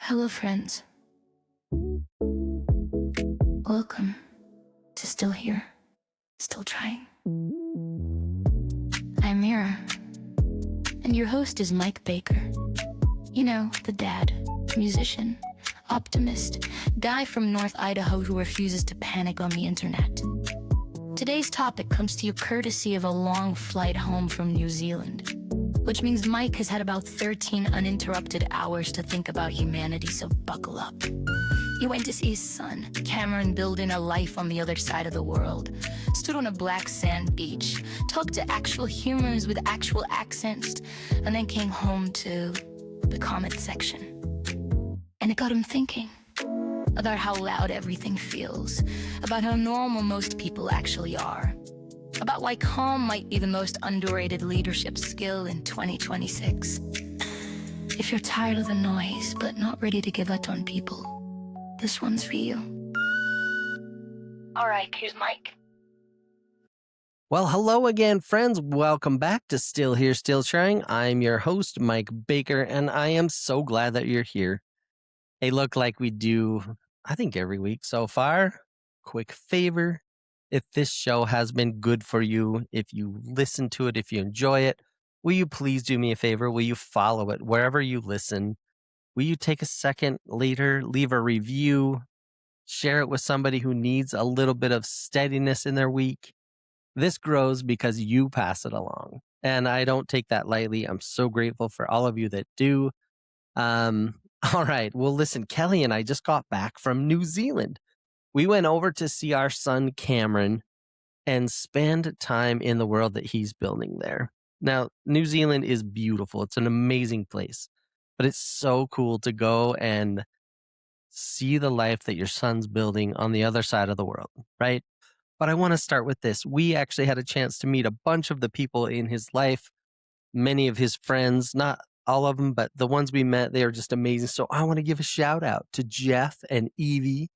Hello, friends. Welcome to Still Here, Still Trying. I'm Mira, and your host is Mike Baker. You know, the dad, musician, optimist, guy from North Idaho who refuses to panic on the internet. Today's topic comes to you courtesy of a long flight home from New Zealand, which means Mike has had about 13 uninterrupted hours to think about humanity, so buckle up. He went to see his son, Cameron, building a life on the other side of the world, stood on a black sand beach, talked to actual humans with actual accents, and then came home to the comment section. And it got him thinking about how loud everything feels, about how normal most people actually are, about why calm might be the most underrated leadership skill in 2026. If you're tired of the noise but not ready to give up on people, this one's for you. All right, here's Mike. Well, hello again, friends. Welcome back to Still Here, Still Trying. I'm your host, Mike Baker, and I am so glad that you're here. Hey, look, like we do, I think every week so far, quick favor. If this show has been good for you, if you listen to it, if you enjoy it, will you please do me a favor? Will you follow it wherever you listen? Will you take a second later, leave a review, share it with somebody who needs a little bit of steadiness in their week? This grows because you pass it along. And I don't take that lightly. I'm so grateful for all of you that do. All right. Well, listen, Kelly and I just got back from New Zealand. We went over to see our son, Cameron, and spend time in the world that he's building there. Now, New Zealand is beautiful. It's an amazing place, but it's so cool to go and see the life that your son's building on the other side of the world, right? But I want to start with this. We actually had a chance to meet a bunch of the people in his life, many of his friends, not all of them, but the ones we met, they are just amazing. So I want to give a shout out to Jeff and Evie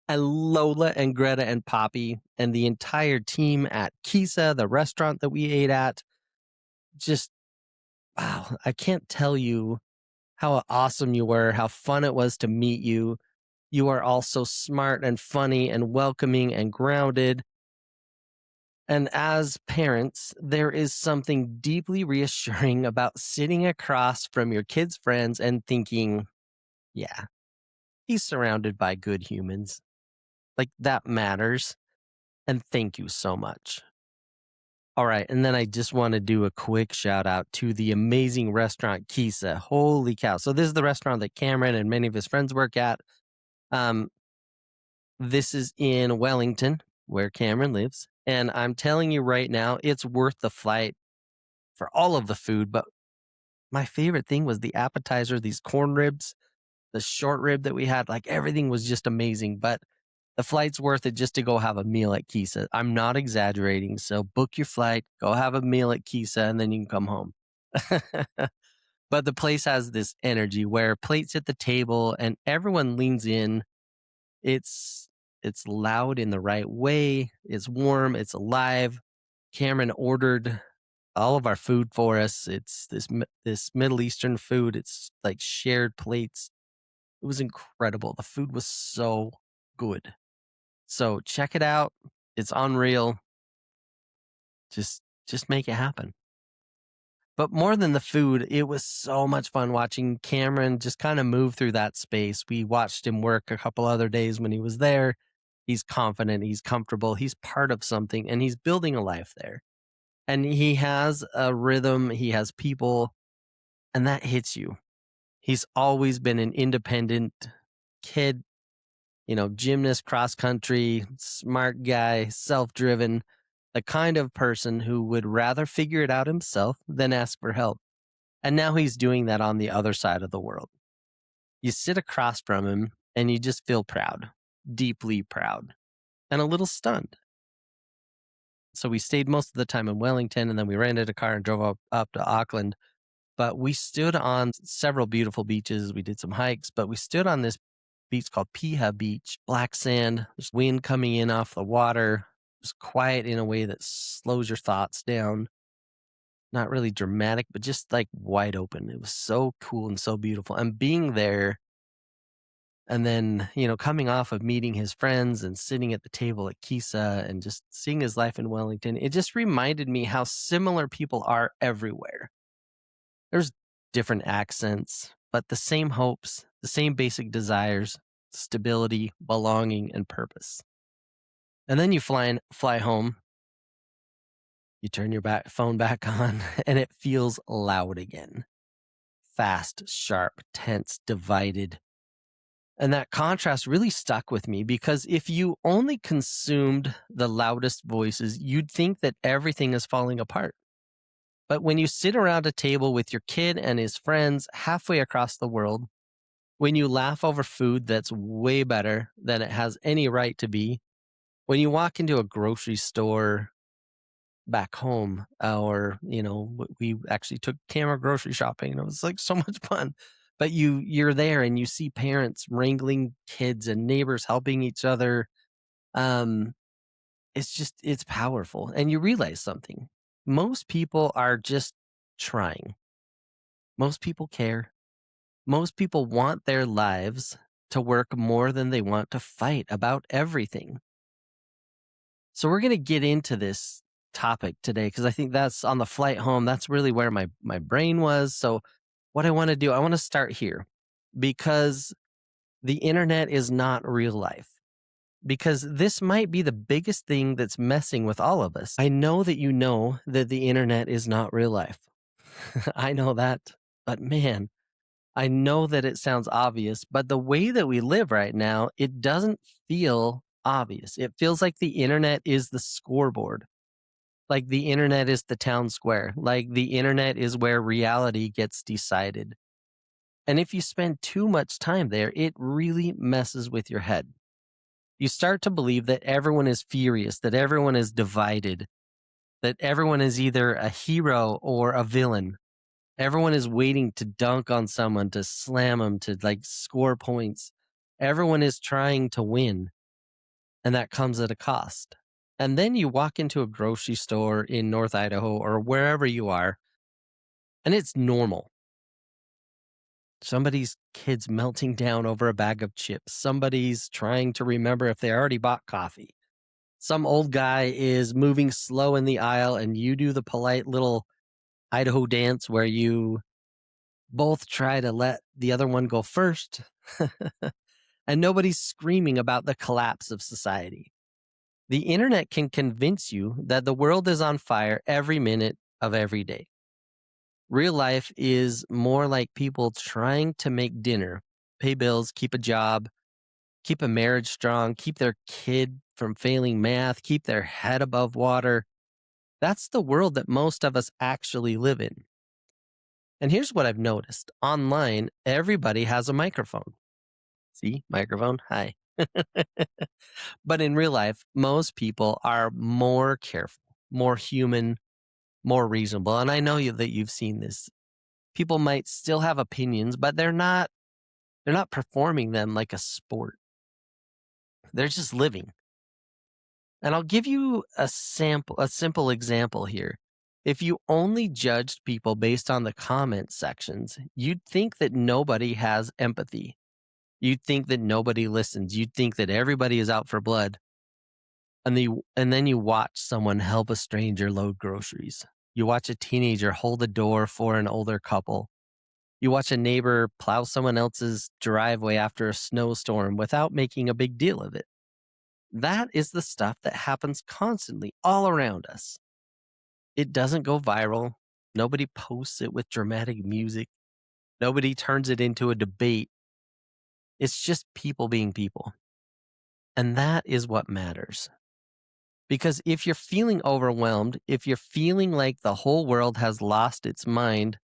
and Lola and Greta and Poppy and the entire team at Kisa, the restaurant that we ate at. Just, wow, I can't tell you how awesome you were, how fun it was to meet you. You are all so smart and funny and welcoming and grounded. And as parents, there is something deeply reassuring about sitting across from your kids' friends and thinking, yeah, he's surrounded by good humans. Like that matters. And thank you so much. All right. And then I just want to do a quick shout out to the amazing restaurant Kisa. Holy cow. So this is the restaurant that Cameron and many of his friends work at. This is in Wellington, where Cameron lives. And I'm telling you right now, it's worth the flight for all of the food. But my favorite thing was the appetizer, these corn ribs, the short rib that we had. Like everything was just amazing. But the flight's worth it just to go have a meal at Kisa. I'm not exaggerating. So book your flight, go have a meal at Kisa, and then you can come home. But the place has this energy where plates at the table and everyone leans in. It's loud in the right way. It's warm. It's alive. Cameron ordered all of our food for us. It's this Middle Eastern food. It's like shared plates. It was incredible. The food was so good. So check it out. It's unreal. Just make it happen. But more than the food, it was so much fun watching Cameron just kind of move through that space. We watched him work a couple other days when he was there. He's confident, he's comfortable, he's part of something, and he's building a life there. And he has a rhythm, he has people, and that hits you. He's always been an independent kid, gymnast, cross country, smart guy, self-driven, the kind of person who would rather figure it out himself than ask for help. And now he's doing that on the other side of the world. You sit across from him and you just feel proud, deeply proud, and a little stunned. So we stayed most of the time in Wellington, and then we rented a car and drove up to Auckland. But we stood on several beautiful beaches. We did some hikes, but we stood on this beach called Piha Beach, black sand, there's wind coming in off the water. It was quiet in a way that slows your thoughts down. Not really dramatic, but just like wide open. It was so cool and so beautiful. And being there And then, coming off of meeting his friends and sitting at the table at Kisa and just seeing his life in Wellington, it just reminded me how similar people are everywhere. There's different accents, but the same hopes, the same basic desires, stability, belonging, and purpose. And then you fly home, you turn your phone back on, and it feels loud again. Fast, sharp, tense, divided. And that contrast really stuck with me because if you only consumed the loudest voices, you'd think that everything is falling apart. But when you sit around a table with your kid and his friends halfway across the world, when you laugh over food that's way better than it has any right to be, when you walk into a grocery store back home, or we actually took camera grocery shopping and it was like so much fun, but you're there and you see parents wrangling kids and neighbors helping each other. um it's powerful, and you realize something. Most people are just trying. Most people care. Most people want their lives to work more than they want to fight about everything. So we're going to get into this topic today because I think that's on the flight home. That's really where my brain was. So what I want to do, I want to start here because the internet is not real life. Because this might be the biggest thing that's messing with all of us. I know that you know that the internet is not real life. I know that. But man, I know that it sounds obvious, but the way that we live right now, it doesn't feel obvious. It feels like the internet is the scoreboard. Like the internet is the town square. Like the internet is where reality gets decided. And if you spend too much time there, it really messes with your head. You start to believe that everyone is furious, that everyone is divided, that everyone is either a hero or a villain. Everyone is waiting to dunk on someone, to slam them, to score points. Everyone is trying to win, and that comes at a cost. And then you walk into a grocery store in North Idaho or wherever you are, and it's normal. Somebody's kid's melting down over a bag of chips. Somebody's trying to remember if they already bought coffee. Some old guy is moving slow in the aisle, and you do the polite little Idaho dance where you both try to let the other one go first. And nobody's screaming about the collapse of society. The internet can convince you that the world is on fire every minute of every day. Real life is more like people trying to make dinner, pay bills, keep a job, keep a marriage strong, keep their kid from failing math, keep their head above water. That's the world that most of us actually live in. And here's what I've noticed. Online, everybody has a microphone. See, microphone, hi. But in real life, most people are more careful, more human, more reasonable. And I know that you've seen this. People might still have opinions, but they're not performing them like a sport. They're just living. And I'll give you a simple example here. If you only judged people based on the comment sections, you'd think that nobody has empathy. You'd think that nobody listens. You'd think that everybody is out for blood. And then you watch someone help a stranger load groceries. You watch a teenager hold a door for an older couple. You watch a neighbor plow someone else's driveway after a snowstorm without making a big deal of it. That is the stuff that happens constantly all around us. It doesn't go viral. Nobody posts it with dramatic music. Nobody turns it into a debate. It's just people being people. And that is what matters. Because if you're feeling overwhelmed, if you're feeling like the whole world has lost its mind,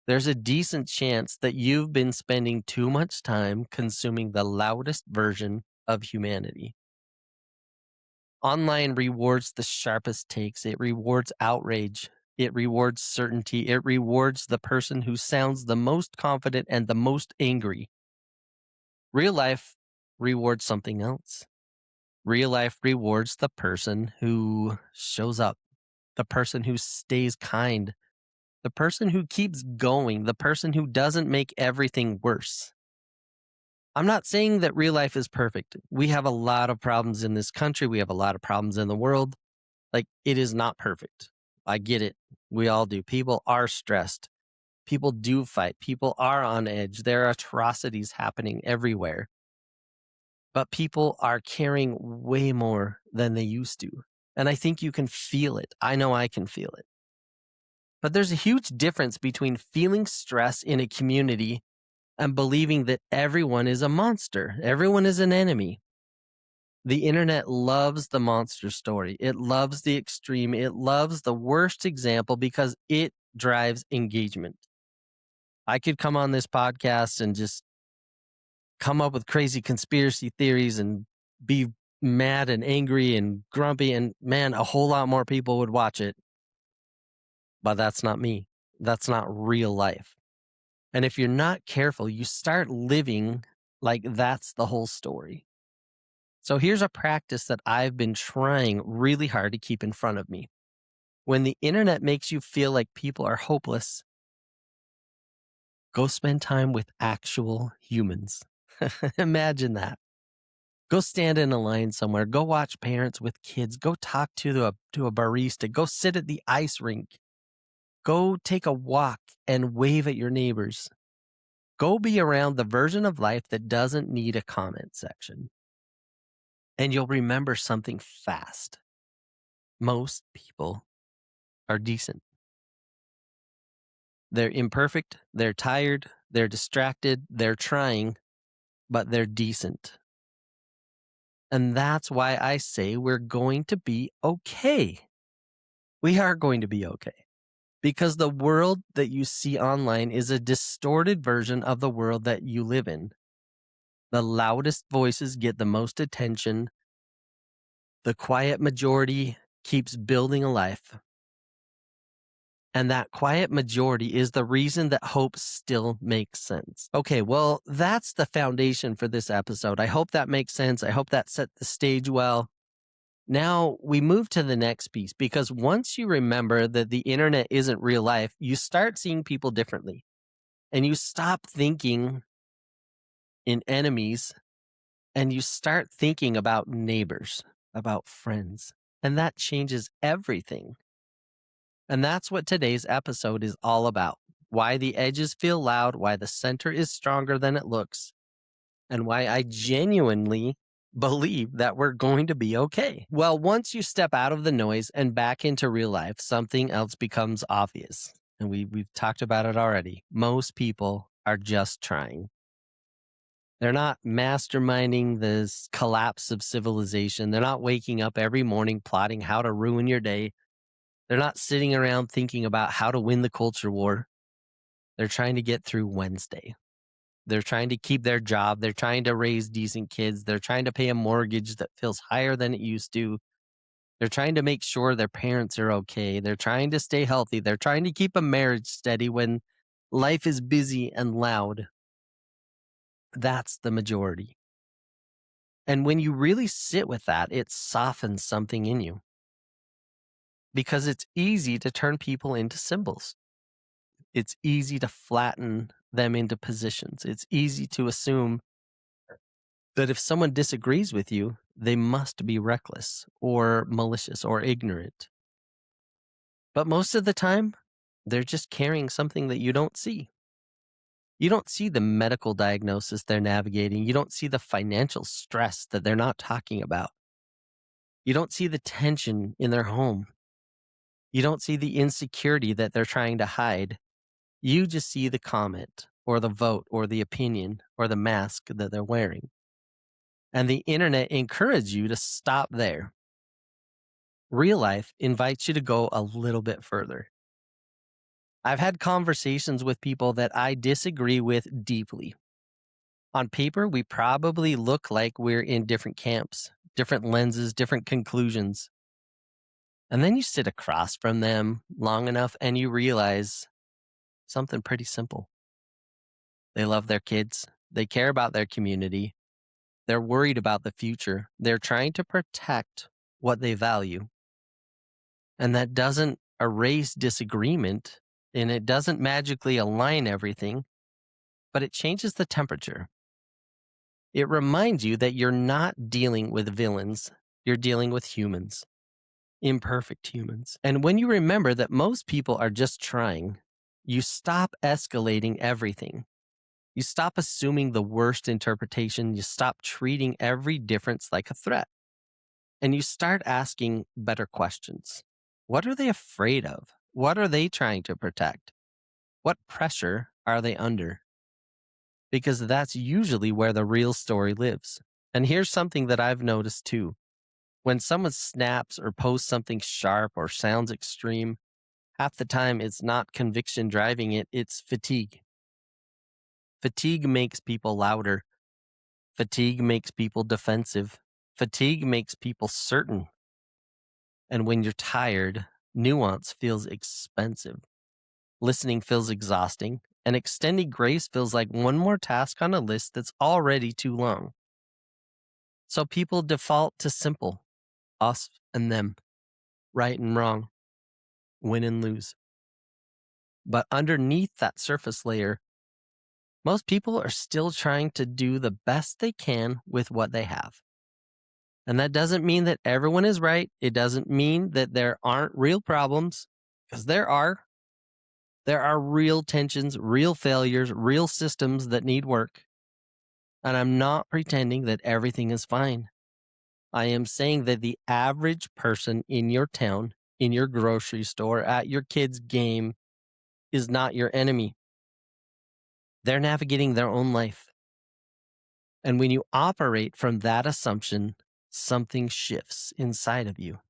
there's a decent chance that you've been spending too much time consuming the loudest version of humanity. Online rewards the sharpest takes. It rewards outrage. It rewards certainty. It rewards the person who sounds the most confident and the most angry. Real life rewards something else. Real life rewards the person who shows up, the person who stays kind, the person who keeps going, the person who doesn't make everything worse. I'm not saying that real life is perfect. We have a lot of problems in this country. We have a lot of problems in the world. Like, it is not perfect. I get it. We all do. People are stressed. People do fight. People are on edge. There are atrocities happening everywhere. But people are caring way more than they used to. And I think you can feel it. I know I can feel it. But there's a huge difference between feeling stress in a community and believing that everyone is a monster, everyone is an enemy. The internet loves the monster story. It loves the extreme. It loves the worst example because it drives engagement. I could come on this podcast and just come up with crazy conspiracy theories and be mad and angry and grumpy, and man, a whole lot more people would watch it. But that's not me. That's not real life. And if you're not careful, you start living like that's the whole story. So here's a practice that I've been trying really hard to keep in front of me. When the internet makes you feel like people are hopeless, go spend time with actual humans. Imagine that. Go stand in a line somewhere. Go watch parents with kids. Go talk to a barista. Go sit at the ice rink. Go take a walk and wave at your neighbors. Go be around the version of life that doesn't need a comment section. And you'll remember something fast. Most people are decent. They're imperfect, they're tired, they're distracted, they're trying, but they're decent. And that's why I say we're going to be okay. We are going to be okay. Because the world that you see online is a distorted version of the world that you live in. The loudest voices get the most attention. The quiet majority keeps building a life. And that quiet majority is the reason that hope still makes sense. Okay, well, that's the foundation for this episode. I hope that makes sense. I hope that set the stage well. Now we move to the next piece, because once you remember that the internet isn't real life, you start seeing people differently. And you stop thinking in enemies, and you start thinking about neighbors, about friends. And that changes everything. And that's what today's episode is all about. Why the edges feel loud, why the center is stronger than it looks, and why I genuinely believe that we're going to be okay. Well, once you step out of the noise and back into real life, something else becomes obvious. And we've talked about it already. Most people are just trying. They're not masterminding this collapse of civilization. They're not waking up every morning plotting how to ruin your day. They're not sitting around thinking about how to win the culture war. They're trying to get through Wednesday. They're trying to keep their job. They're trying to raise decent kids. They're trying to pay a mortgage that feels higher than it used to. They're trying to make sure their parents are okay. They're trying to stay healthy. They're trying to keep a marriage steady when life is busy and loud. That's the majority. And when you really sit with that, it softens something in you. Because it's easy to turn people into symbols. It's easy to flatten them into positions. It's easy to assume that if someone disagrees with you, they must be reckless or malicious or ignorant. But most of the time, they're just carrying something that you don't see. You don't see the medical diagnosis they're navigating. You don't see the financial stress that they're not talking about. You don't see the tension in their home. You don't see the insecurity that they're trying to hide. You just see the comment or the vote or the opinion or the mask that they're wearing. And the internet encourages you to stop there. Real life invites you to go a little bit further. I've had conversations with people that I disagree with deeply. On paper, we probably look like we're in different camps, different lenses, different conclusions. And then you sit across from them long enough and you realize something pretty simple. They love their kids. They care about their community. They're worried about the future. They're trying to protect what they value. And that doesn't erase disagreement, and it doesn't magically align everything, but it changes the temperature. It reminds you that you're not dealing with villains, you're dealing with humans, imperfect humans. And when you remember that most people are just trying, you stop escalating everything. You stop assuming the worst interpretation. You stop treating every difference like a threat. And you start asking better questions. What are they afraid of? What are they trying to protect? What pressure are they under? Because that's usually where the real story lives. And here's something that I've noticed too. When someone snaps or posts something sharp or sounds extreme, half the time it's not conviction driving it, it's fatigue. Fatigue makes people louder. Fatigue makes people defensive. Fatigue makes people certain. And when you're tired, nuance feels expensive. Listening feels exhausting. And extending grace feels like one more task on a list that's already too long. So people default to simple, us and them, right and wrong, win and lose. But underneath that surface layer, most people are still trying to do the best they can with what they have. And that doesn't mean that everyone is right. It doesn't mean that there aren't real problems, because there are. There are real tensions, real failures, real systems that need work. And I'm not pretending that everything is fine. I am saying that the average person in your town, in your grocery store, at your kid's game is not your enemy. They're navigating their own life. And when you operate from that assumption, something shifts inside of you.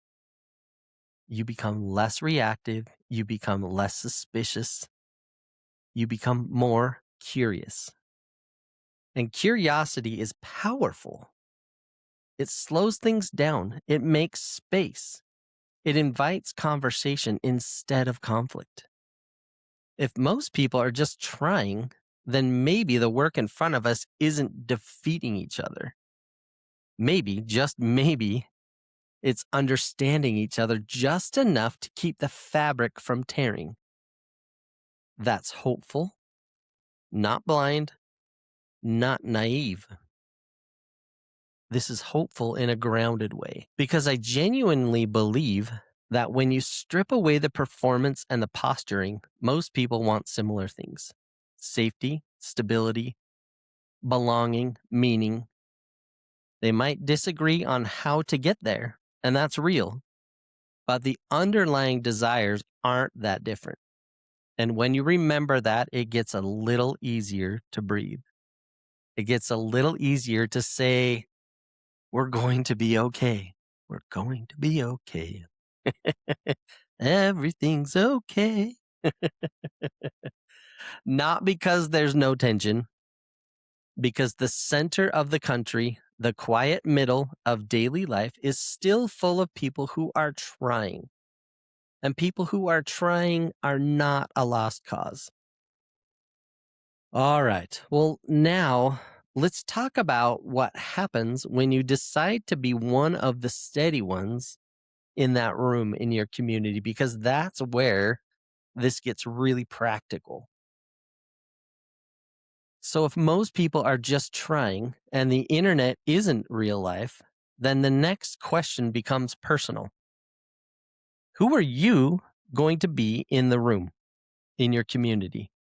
You become less reactive. You become less suspicious. You become more curious. And curiosity is powerful. It slows things down. It makes space. It invites conversation instead of conflict. If most people are just trying, then maybe the work in front of us isn't defeating each other. Maybe, just maybe, it's understanding each other just enough to keep the fabric from tearing. That's hopeful, not blind, not naive. This is hopeful in a grounded way because I genuinely believe that when you strip away the performance and the posturing, most people want similar things: safety, stability, belonging, meaning. They might disagree on how to get there, and that's real, but the underlying desires aren't that different. And when you remember that, it gets a little easier to breathe. It gets a little easier to say, we're going to be okay. We're going to be okay. Everything's okay. Not because there's no tension, because the center of the country, the quiet middle of daily life, is still full of people who are trying. And people who are trying are not a lost cause. All right. Well, now let's talk about what happens when you decide to be one of the steady ones in that room in your community, because that's where this gets really practical. So if most people are just trying and the internet isn't real life, then the next question becomes personal. Who are you going to be in the room, in your community?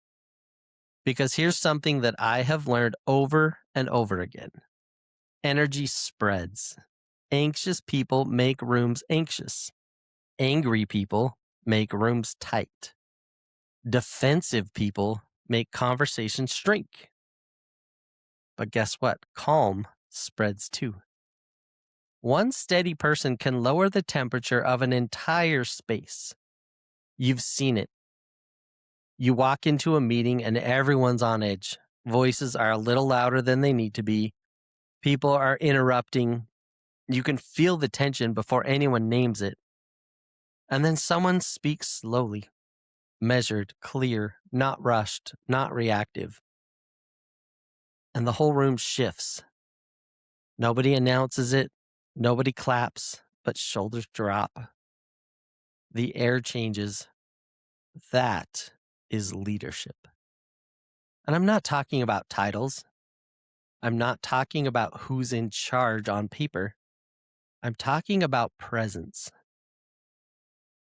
Because here's something that I have learned over and over again. Energy spreads. Anxious people make rooms anxious. Angry people make rooms tight. Defensive people make conversations shrink. But guess what? Calm spreads too. One steady person can lower the temperature of an entire space. You've seen it. You walk into a meeting and everyone's on edge. Voices are a little louder than they need to be. People are interrupting. You can feel the tension before anyone names it. And then someone speaks slowly, measured, clear, not rushed, not reactive. And the whole room shifts. Nobody announces it. Nobody claps, but shoulders drop. The air changes. That is leadership. And I'm not talking about titles. I'm not talking about who's in charge on paper. I'm talking about presence.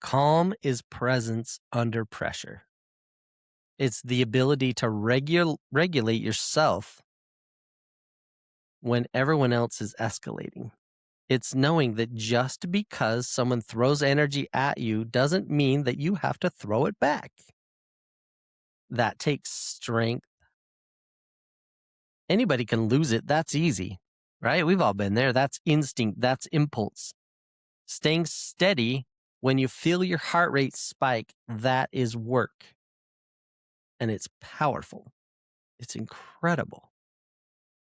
Calm is presence under pressure. It's the ability to regulate yourself when everyone else is escalating. It's knowing that just because someone throws energy at you doesn't mean that you have to throw it back. That takes strength. Anybody can lose it. That's easy, right? We've all been there. That's instinct. That's impulse. Staying steady when you feel your heart rate spike, that is work. And it's powerful. It's incredible.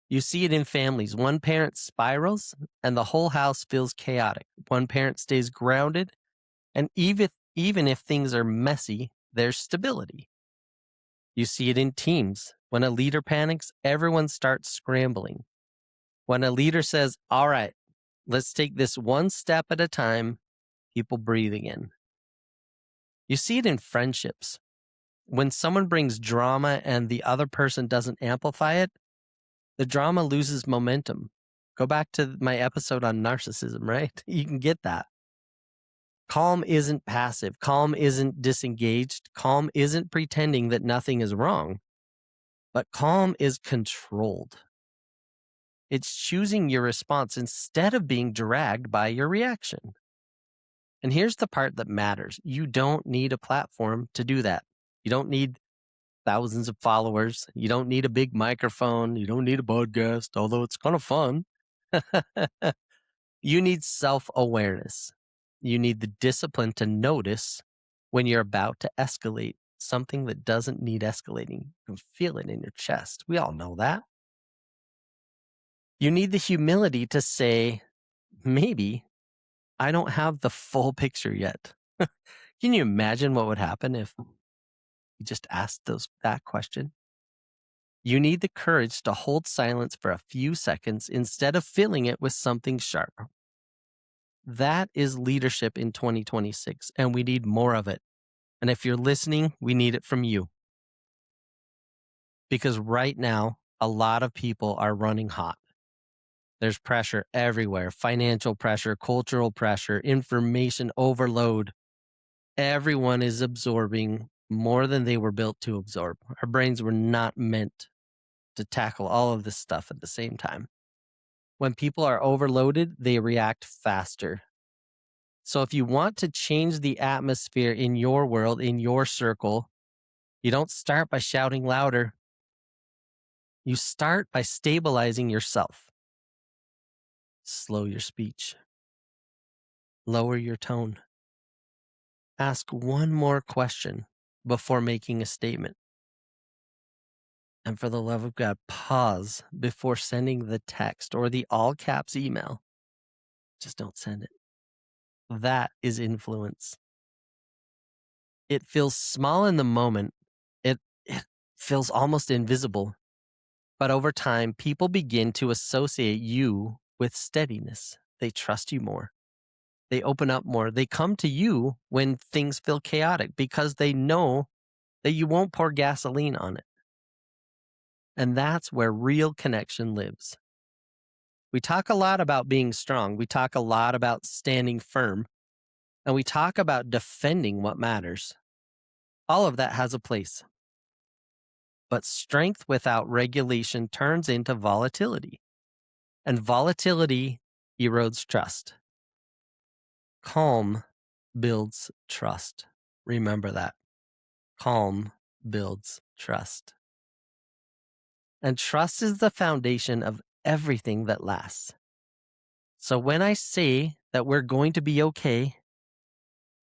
You see it in families. One parent spirals and the whole house feels chaotic. One parent stays grounded. And even if things are messy, there's stability. You see it in teams. When a leader panics, everyone starts scrambling. When a leader says, all right, let's take this one step at a time, people breathe again. You see it in friendships. When someone brings drama and the other person doesn't amplify it, the drama loses momentum. Go back to my episode on narcissism, right? You can get that. Calm isn't passive. Calm isn't disengaged. Calm isn't pretending that nothing is wrong. But calm is controlled. It's choosing your response instead of being dragged by your reaction. And here's the part that matters. You don't need a platform to do that. You don't need thousands of followers. You don't need a big microphone. You don't need a podcast, although it's kind of fun. You need self-awareness. You need the discipline to notice when you're about to escalate something that doesn't need escalating. You can feel it in your chest. We all know that. You need the humility to say, maybe I don't have the full picture yet. Can you imagine what would happen if you just asked that question? You need the courage to hold silence for a few seconds instead of filling it with something sharp. That is leadership in 2026, and we need more of it. And if you're listening, we need it from you. Because right now, a lot of people are running hot. There's pressure everywhere, financial pressure, cultural pressure, information overload. Everyone is absorbing more than they were built to absorb. Our brains were not meant to tackle all of this stuff at the same time. When people are overloaded, they react faster. So if you want to change the atmosphere in your world, in your circle, you don't start by shouting louder. You start by stabilizing yourself. Slow your speech. Lower your tone. Ask one more question before making a statement. And for the love of God, pause before sending the text or the all caps email. Just don't send it. That is influence. It feels small in the moment. It feels almost invisible. But over time, people begin to associate you with steadiness. They trust you more. They open up more. They come to you when things feel chaotic because they know that you won't pour gasoline on it. And that's where real connection lives. We talk a lot about being strong. We talk a lot about standing firm. And we talk about defending what matters. All of that has a place. But strength without regulation turns into volatility. And volatility erodes trust. Calm builds trust. Remember that. Calm builds trust. And trust is the foundation of everything that lasts. So when I say that we're going to be okay,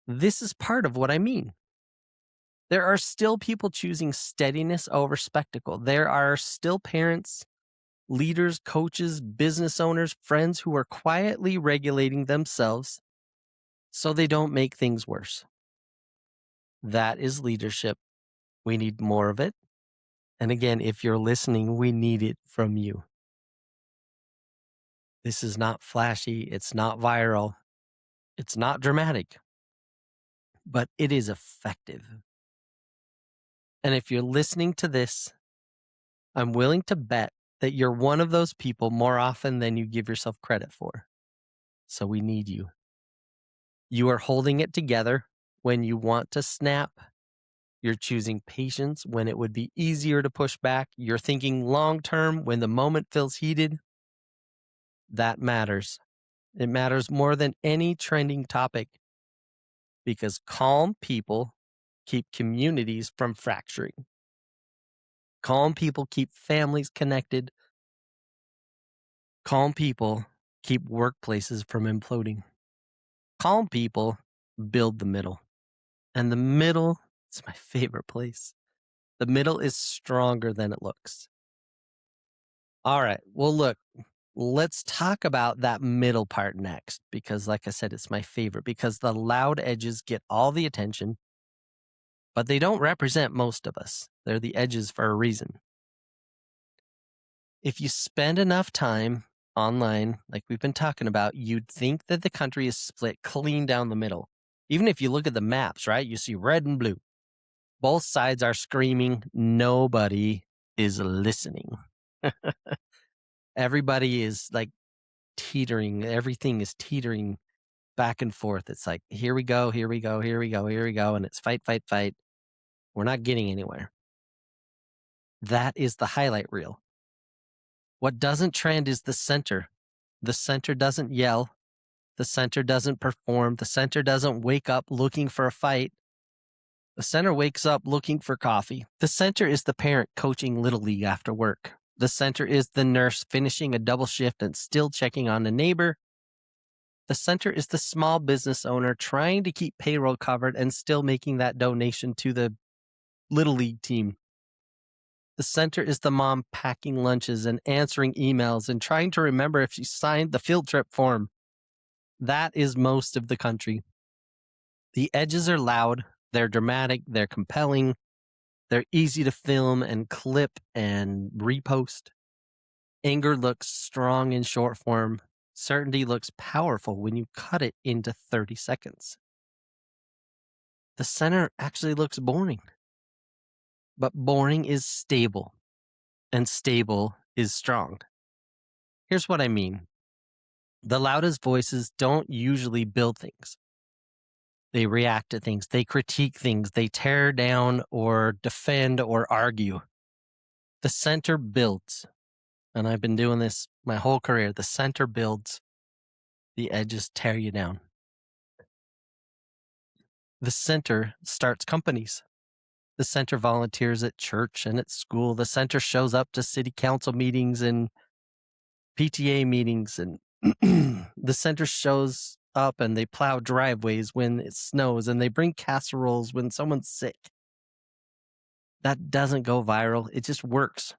this is part of what I mean. There are still people choosing steadiness over spectacle. There are still parents, leaders, coaches, business owners, friends who are quietly regulating themselves so they don't make things worse. That is leadership. We need more of it. And again, if you're listening, we need it from you. This is not flashy. It's not viral. It's not dramatic, but it is effective. And if you're listening to this, I'm willing to bet that you're one of those people more often than you give yourself credit for. So we need you. You are holding it together when you want to snap. You're choosing patience when it would be easier to push back. You're thinking long term when the moment feels heated. That matters. It matters more than any trending topic because calm people keep communities from fracturing. Calm people keep families connected. Calm people keep workplaces from imploding. Calm people build the middle. And the middle is my favorite place. The middle is stronger than it looks. All right. Well, look, let's talk about that middle part next because, like I said, it's my favorite because the loud edges get all the attention, but they don't represent most of us. They're the edges for a reason. If you spend enough time online, like we've been talking about, you'd think that the country is split clean down the middle. Even if you look at the maps, right, you see red and blue. Both sides are screaming. Nobody is listening. Everybody is like teetering. Everything is teetering back and forth. It's like, here we go, here we go, here we go, here we go. And it's fight, fight, fight. We're not getting anywhere. That is the highlight reel. What doesn't trend is the center. The center doesn't yell. The center doesn't perform. The center doesn't wake up looking for a fight. The center wakes up looking for coffee. The center is the parent coaching Little League after work. The center is the nurse finishing a double shift and still checking on a neighbor. The center is the small business owner trying to keep payroll covered and still making that donation to the Little League team. The center is the mom packing lunches and answering emails and trying to remember if she signed the field trip form. That is most of the country. The edges are loud, they're dramatic, they're compelling, they're easy to film and clip and repost. Anger looks strong in short form. Certainty looks powerful when you cut it into 30 seconds. The center actually looks boring. But boring is stable, and stable is strong. Here's what I mean. The loudest voices don't usually build things. They react to things, they critique things, they tear down or defend or argue. The center builds, and I've been doing this my whole career. The center builds, the edges tear you down. The center starts companies. The center volunteers at church and at school. The center shows up to city council meetings and PTA meetings, and the center shows up and they plow driveways when it snows and they bring casseroles when someone's sick. That doesn't go viral. It just works.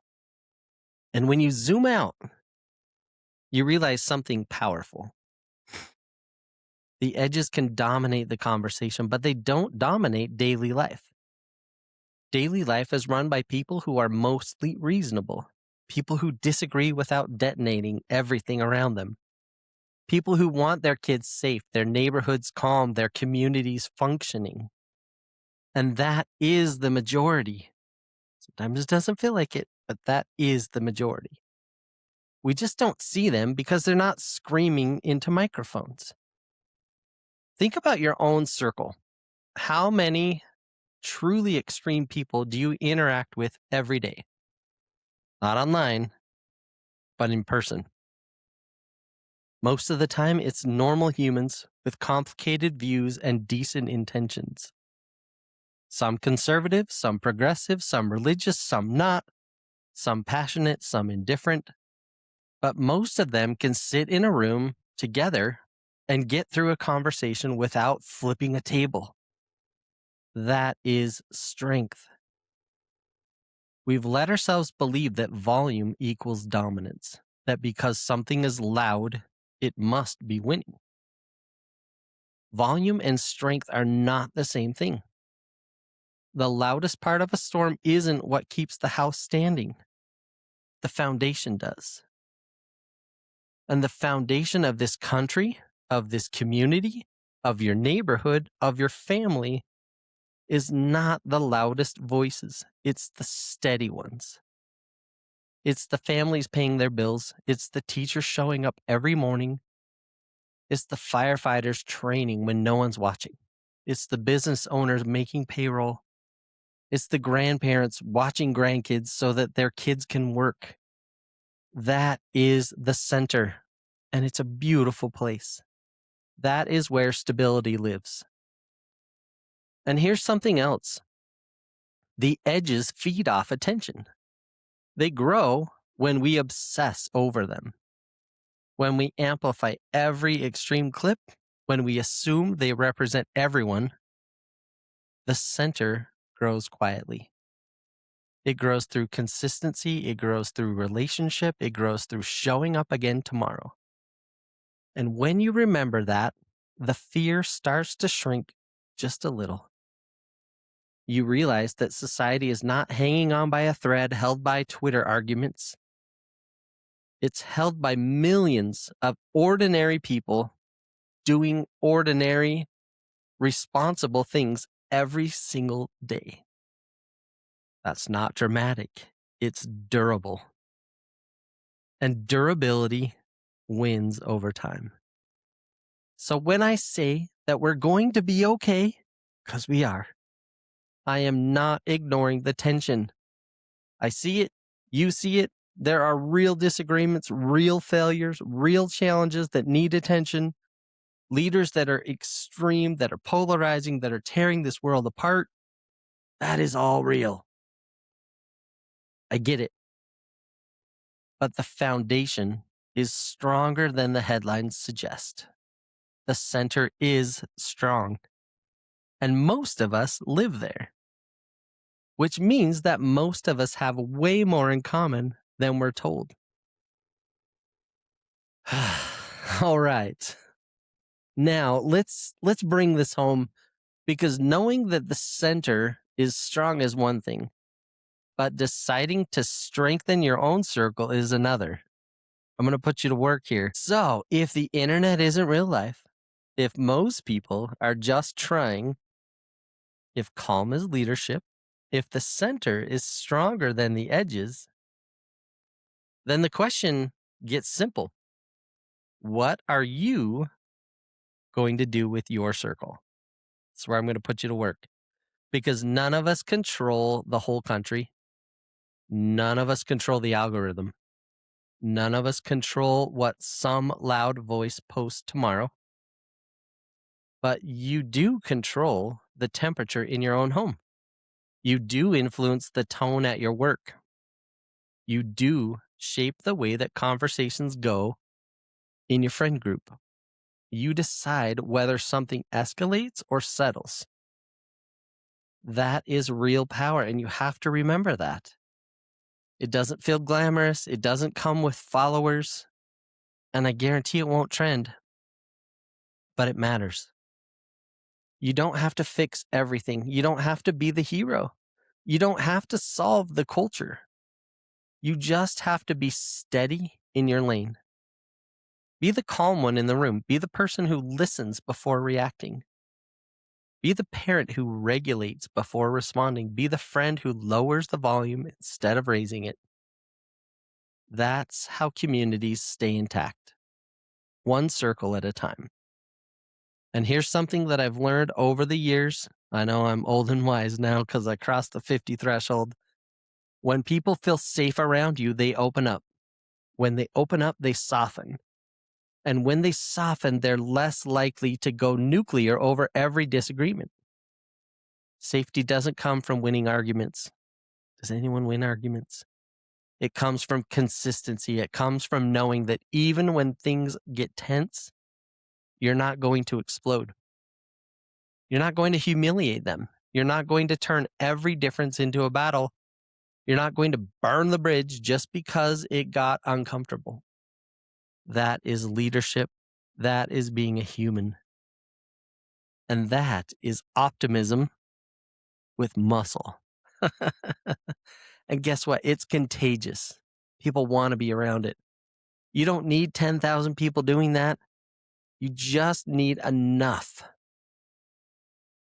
And when you zoom out, you realize something powerful. The edges can dominate the conversation, but they don't dominate daily life. Daily life is run by people who are mostly reasonable, people who disagree without detonating everything around them, people who want their kids safe, their neighborhoods calm, their communities functioning. And that is the majority. Sometimes it doesn't feel like it, but that is the majority. We just don't see them because they're not screaming into microphones. Think about your own circle. How many truly extreme people do you interact with every day? Not online, but in person. Most of the time, it's normal humans with complicated views and decent intentions. Some conservative, some progressive, some religious, some not, some passionate, some indifferent. But most of them can sit in a room together and get through a conversation without flipping a table. That is strength. We've let ourselves believe that volume equals dominance, that because something is loud, it must be winning. Volume and strength are not the same thing. The loudest part of a storm isn't what keeps the house standing. The foundation does. And the foundation of this country, of this community, of your neighborhood, of your family is not the loudest voices. It's the steady ones. It's the families paying their bills. It's the teachers showing up every morning. It's the firefighters training when no one's watching. It's the business owners making payroll. It's the grandparents watching grandkids so that their kids can work. That is the center, and it's a beautiful place. That is where stability lives. And here's something else. The edges feed off attention. They grow when we obsess over them, when we amplify every extreme clip, when we assume they represent everyone. The center grows quietly. It grows through consistency. It grows through relationship. It grows through showing up again tomorrow. And when you remember that, the fear starts to shrink just a little. You realize that society is not hanging on by a thread held by Twitter arguments. It's held by millions of ordinary people doing ordinary, responsible things every single day. That's not dramatic. It's durable. And durability wins over time. So when I say that we're going to be okay, because we are, I am not ignoring the tension. I see it. You see it. There are real disagreements, real failures, real challenges that need attention, leaders that are extreme, that are polarizing, that are tearing this world apart. That is all real. I get it. But the foundation is stronger than the headlines suggest. The center is strong. And most of us live there, which means that most of us have way more in common than we're told. All right. Now, let's bring this home, because knowing that the center is strong is one thing, but deciding to strengthen your own circle is another. I'm going to put you to work here. So, if the internet isn't real life, if most people are just trying, if calm is leadership, if the center is stronger than the edges, then the question gets simple. What are you going to do with your circle? That's where I'm going to put you to work, because none of us control the whole country. None of us control the algorithm. None of us control what some loud voice posts tomorrow. But you do control the temperature in your own home. You do influence the tone at your work. You do shape the way that conversations go in your friend group. You decide whether something escalates or settles. That is real power, and you have to remember that. It doesn't feel glamorous. It doesn't come with followers, and I guarantee it won't trend, but it matters. You don't have to fix everything. You don't have to be the hero. You don't have to solve the culture. You just have to be steady in your lane. Be the calm one in the room. Be the person who listens before reacting. Be the parent who regulates before responding. Be the friend who lowers the volume instead of raising it. That's how communities stay intact, one circle at a time. And here's something that I've learned over the years. I know I'm old and wise now because I crossed the 50 threshold. When people feel safe around you, they open up. When they open up, they soften. And when they soften, they're less likely to go nuclear over every disagreement. Safety doesn't come from winning arguments. Does anyone win arguments? It comes from consistency. It comes from knowing that even when things get tense, you're not going to explode. You're not going to humiliate them. You're not going to turn every difference into a battle. You're not going to burn the bridge just because it got uncomfortable. That is leadership. That is being a human. And that is optimism with muscle. And guess what? It's contagious. People want to be around it. You don't need 10,000 people doing that. You just need enough.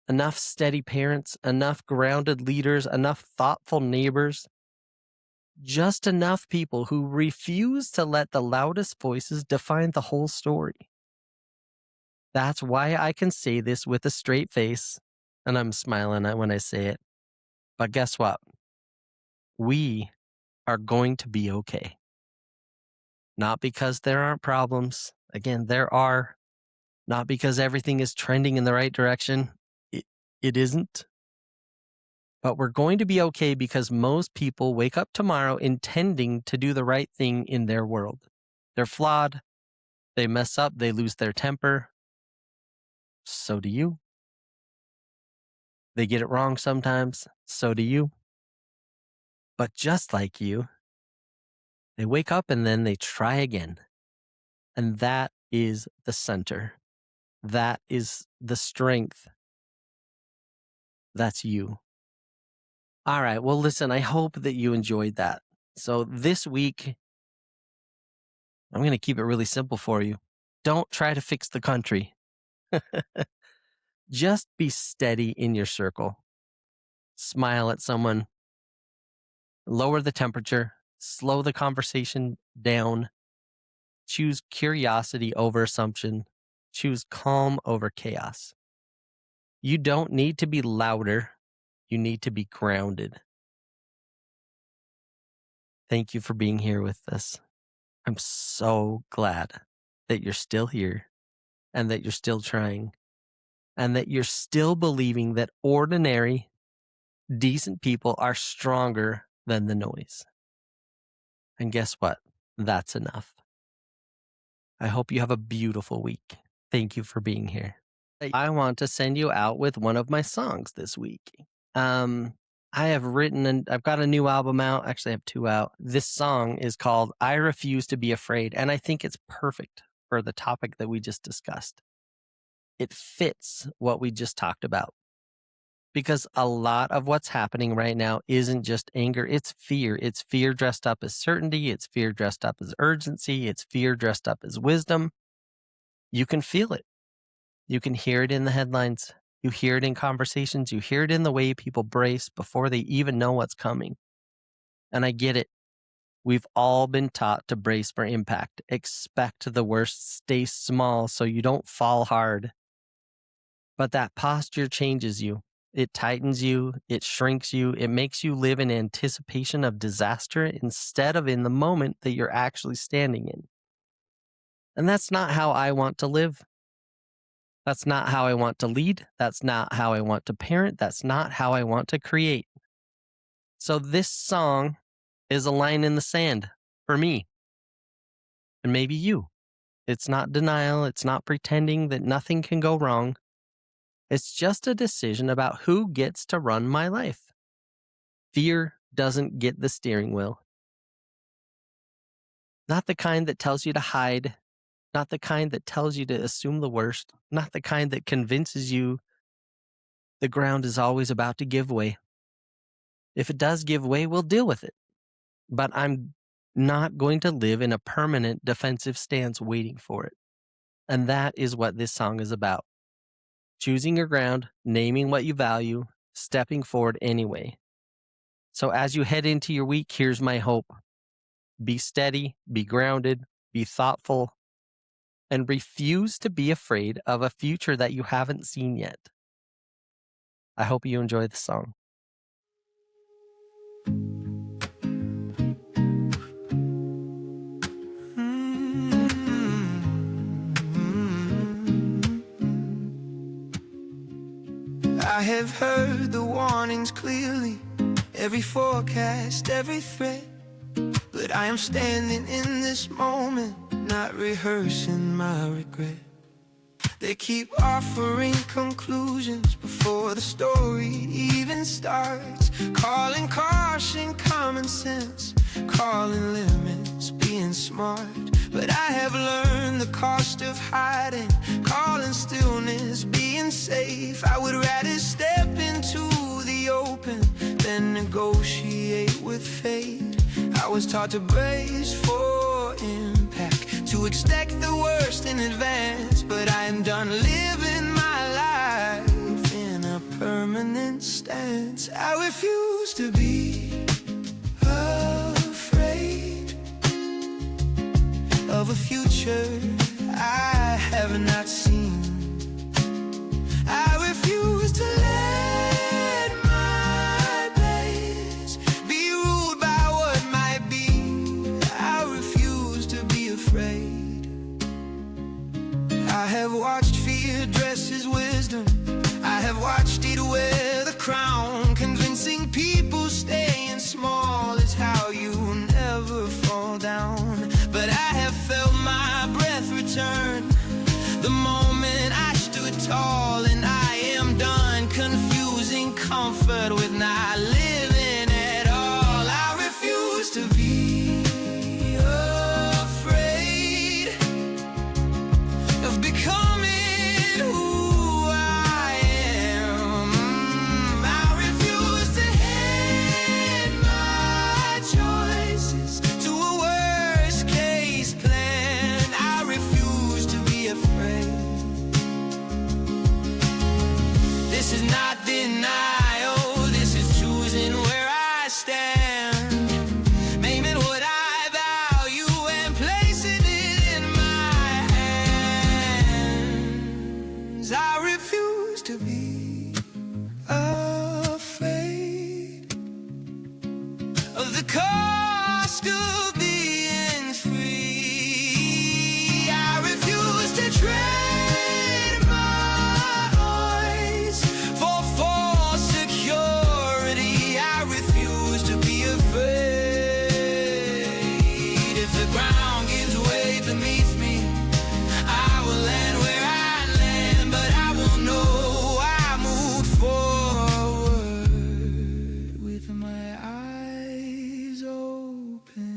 Enough steady parents, enough grounded leaders, enough thoughtful neighbors, Just enough people who refuse to let the loudest voices define the whole story. That's why I can say this with a straight face, and I'm smiling when I say it. But guess what? We are going to be okay. Not because there aren't problems. Again, there are. Not because everything is trending in the right direction. It isn't. But we're going to be okay because most people wake up tomorrow intending to do the right thing in their world. They're flawed. They mess up. They lose their temper. So do you. They get it wrong sometimes. So do you. But just like you, they wake up and then they try again. And that is the center. That is the strength. That's you. All right. Well, listen, I hope that you enjoyed that. So this week, I'm going to keep it really simple for you. Don't try to fix the country. Just be steady in your circle. Smile at someone. Lower the temperature. Slow the conversation down. Choose curiosity over assumption. Choose calm over chaos. You don't need to be louder. You need to be grounded. Thank you for being here with us. I'm so glad that you're still here and that you're still trying and that you're still believing that ordinary, decent people are stronger than the noise. And guess what? That's enough. I hope you have a beautiful week. Thank you for being here. I want to send you out with one of my songs this week. I have written and I've got a new album out. Actually, I have 2 out. This song is called I Refuse to Be Afraid. And I think it's perfect for the topic that we just discussed. It fits what we just talked about. Because a lot of what's happening right now isn't just anger, it's fear. It's fear dressed up as certainty. It's fear dressed up as urgency. It's fear dressed up as wisdom. You can feel it. You can hear it in the headlines. You hear it in conversations. You hear it in the way people brace before they even know what's coming. And I get it. We've all been taught to brace for impact. Expect the worst. Stay small so you don't fall hard. But that posture changes you. It tightens you. It shrinks you. It makes you live in anticipation of disaster instead of in the moment that you're actually standing in. And that's not how I want to live. That's not how I want to lead. That's not how I want to parent. That's not how I want to create. So this song is a line in the sand for me. And maybe you. It's not denial. It's not pretending that nothing can go wrong. It's just a decision about who gets to run my life. Fear doesn't get the steering wheel. Not the kind that tells you to hide. Not the kind that tells you to assume the worst. Not the kind that convinces you the ground is always about to give way. If it does give way, we'll deal with it. But I'm not going to live in a permanent defensive stance waiting for it. And that is what this song is about. Choosing your ground, naming what you value, stepping forward anyway. So as you head into your week, here's my hope. Be steady, be grounded, be thoughtful, and refuse to be afraid of a future that you haven't seen yet. I hope you enjoy the song. I have heard the warnings clearly, every forecast, every threat. But I am standing in this moment, not rehearsing my regret. They keep offering conclusions before the story even starts, calling caution common sense, calling limits being smart. But I have learned the cost of hiding, calling stillness being safe. I would rather step into the open than negotiate with fate. I was taught to brace for impact, to expect the worst in advance. But I am done living my life in a permanent stance. I refuse to be afraid. of a future I have not seen. I refuse to let my pace be ruled by what might be. I refuse to be afraid. I have watched fear dress as wisdom. I have watched it wear the crown. Convincing people staying small is how you never fall down. But I have felt my breath return the moment I stood tall. And I am done confusing comfort with not living at all. I refuse to be afraid of becoming who I am. I refuse to hand my choices to a worst case plan. I refuse to be afraid. This is not denial, this is choosing where I stand, naming what I value and placing it in my hands. I refuse to be afraid of the cost of being free. I refuse to trade my voice for false security. I refuse to be afraid. If the ground gives way beneath me, I will land where I land, but I will know I moved forward with my eyes open.